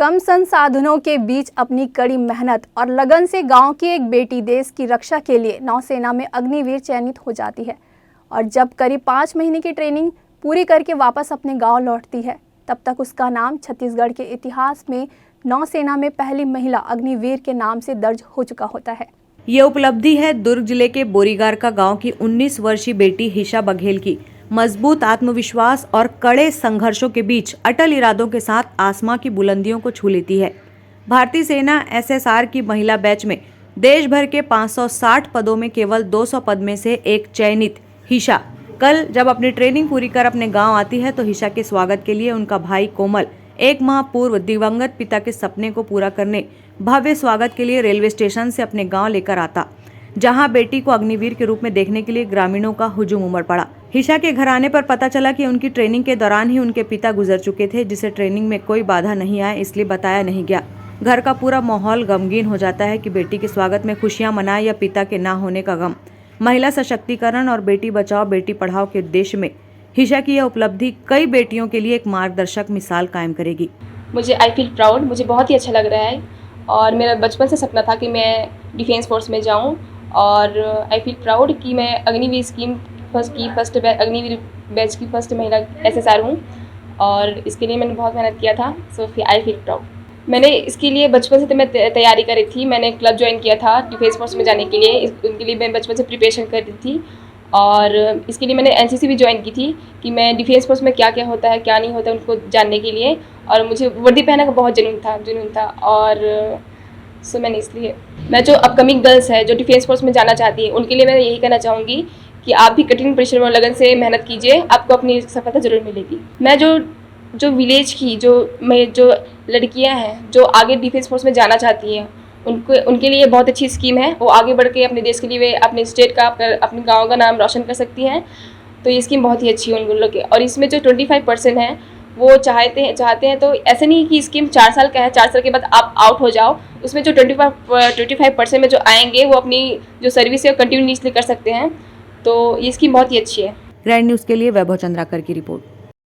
कम संसाधनों के बीच अपनी कड़ी मेहनत और लगन से गांव की एक बेटी देश की रक्षा के लिए नौसेना में अग्निवीर चयनित हो जाती है और जब करीब 5 महीने की ट्रेनिंग पूरी करके वापस अपने गांव लौटती है, तब तक उसका नाम छत्तीसगढ़ के इतिहास में नौसेना में पहली महिला अग्निवीर के नाम से दर्ज हो चुका होता है। ये उपलब्धि है दुर्ग जिले के बोरीगार का गांव की 19 वर्षीय बेटी हिशा बघेल की। मजबूत आत्मविश्वास और कड़े संघर्षों के बीच अटल इरादों के साथ आसमां की बुलंदियों को छू लेती है। भारतीय सेना एसएसआर की महिला बैच में देश भर के 560 पदों में केवल 200 पद में से एक चयनित हिशा कल जब अपनी ट्रेनिंग पूरी कर अपने गांव आती है तो हिशा के स्वागत के लिए उनका भाई कोमल 1 माह पूर्व दिवंगत पिता के सपने को पूरा करने भव्य स्वागत के लिए रेलवे स्टेशन से अपने गांव लेकर आता, जहां बेटी को अग्निवीर के रूप में देखने के लिए ग्रामीणों का हुजूम उमड़ पड़ा। हिशा के घर आने पर पता चला कि उनकी ट्रेनिंग के दौरान ही उनके पिता गुजर चुके थे, जिसे ट्रेनिंग में कोई बाधा नहीं आए इसलिए बताया नहीं गया। घर का पूरा माहौल गमगीन हो जाता है कि बेटी के स्वागत में खुशियां मनाए या पिता के ना होने का गम। महिला सशक्तिकरण और बेटी बचाओ बेटी पढ़ाओ के उद्देश्य में हिशा की यह उपलब्धि कई बेटियों के लिए एक मार्गदर्शक मिसाल कायम करेगी। मुझे आई फील प्राउड, मुझे बहुत ही अच्छा लग रहा है और मेरा बचपन से सपना था कि मैं डिफेंस फोर्स में जाऊं और आई फील प्राउड कि मैं Agniveer scheme first Agniveer batch की फर्स्ट महिला एसएसआर हूं और इसके लिए मैंने बहुत मेहनत किया था। सो आई फील प्राउड। मैंने इसके लिए बचपन से मैं तैयारी करी थी। मैंने क्लब ज्वाइन किया था डिफेंस फोर्स में जाने के लिए, उनके लिए मैं बचपन से प्रिपरेशन कर रही थी और इसके लिए मैंने एनसीसी भी ज्वाइन की थी कि मैं डिफेंस फोर्स में क्या क्या होता है क्या नहीं होता उनको जानने के लिए, और मुझे वर्दी पहनने का बहुत जुनून था और सो मैंने इसलिए मैं जो अपकमिंग गर्ल्स है जो डिफेंस फोर्स में जाना चाहती है उनके लिए मैं यही कहना चाहूँगी कि आप भी कठिन परिश्रम और लगन से मेहनत कीजिए, आपको अपनी सफलता जरूर मिलेगी। मैं जो विलेज की जो लड़कियां हैं जो आगे डिफेंस फोर्स में जाना चाहती हैं उनके लिए बहुत अच्छी स्कीम है। वो आगे बढ़ के अपने देश के लिए वे अपने स्टेट का अपने गांव का नाम रोशन कर सकती हैं। तो ये स्कीम बहुत ही अच्छी है उन लोगों के। और इसमें जो 25% है वो चाहते हैं तो ऐसे नहीं कि स्कीम 4 साल का है, 4 साल के बाद आप आउट हो जाओ। उसमें जो 25% में जो आएंगे वो अपनी जो सर्विस है कंटिन्यूसली कर सकते हैं। तो ये स्कीम बहुत ही अच्छी है। ग्रैंड न्यूज़ के लिए वैभव चंद्राकर की रिपोर्ट।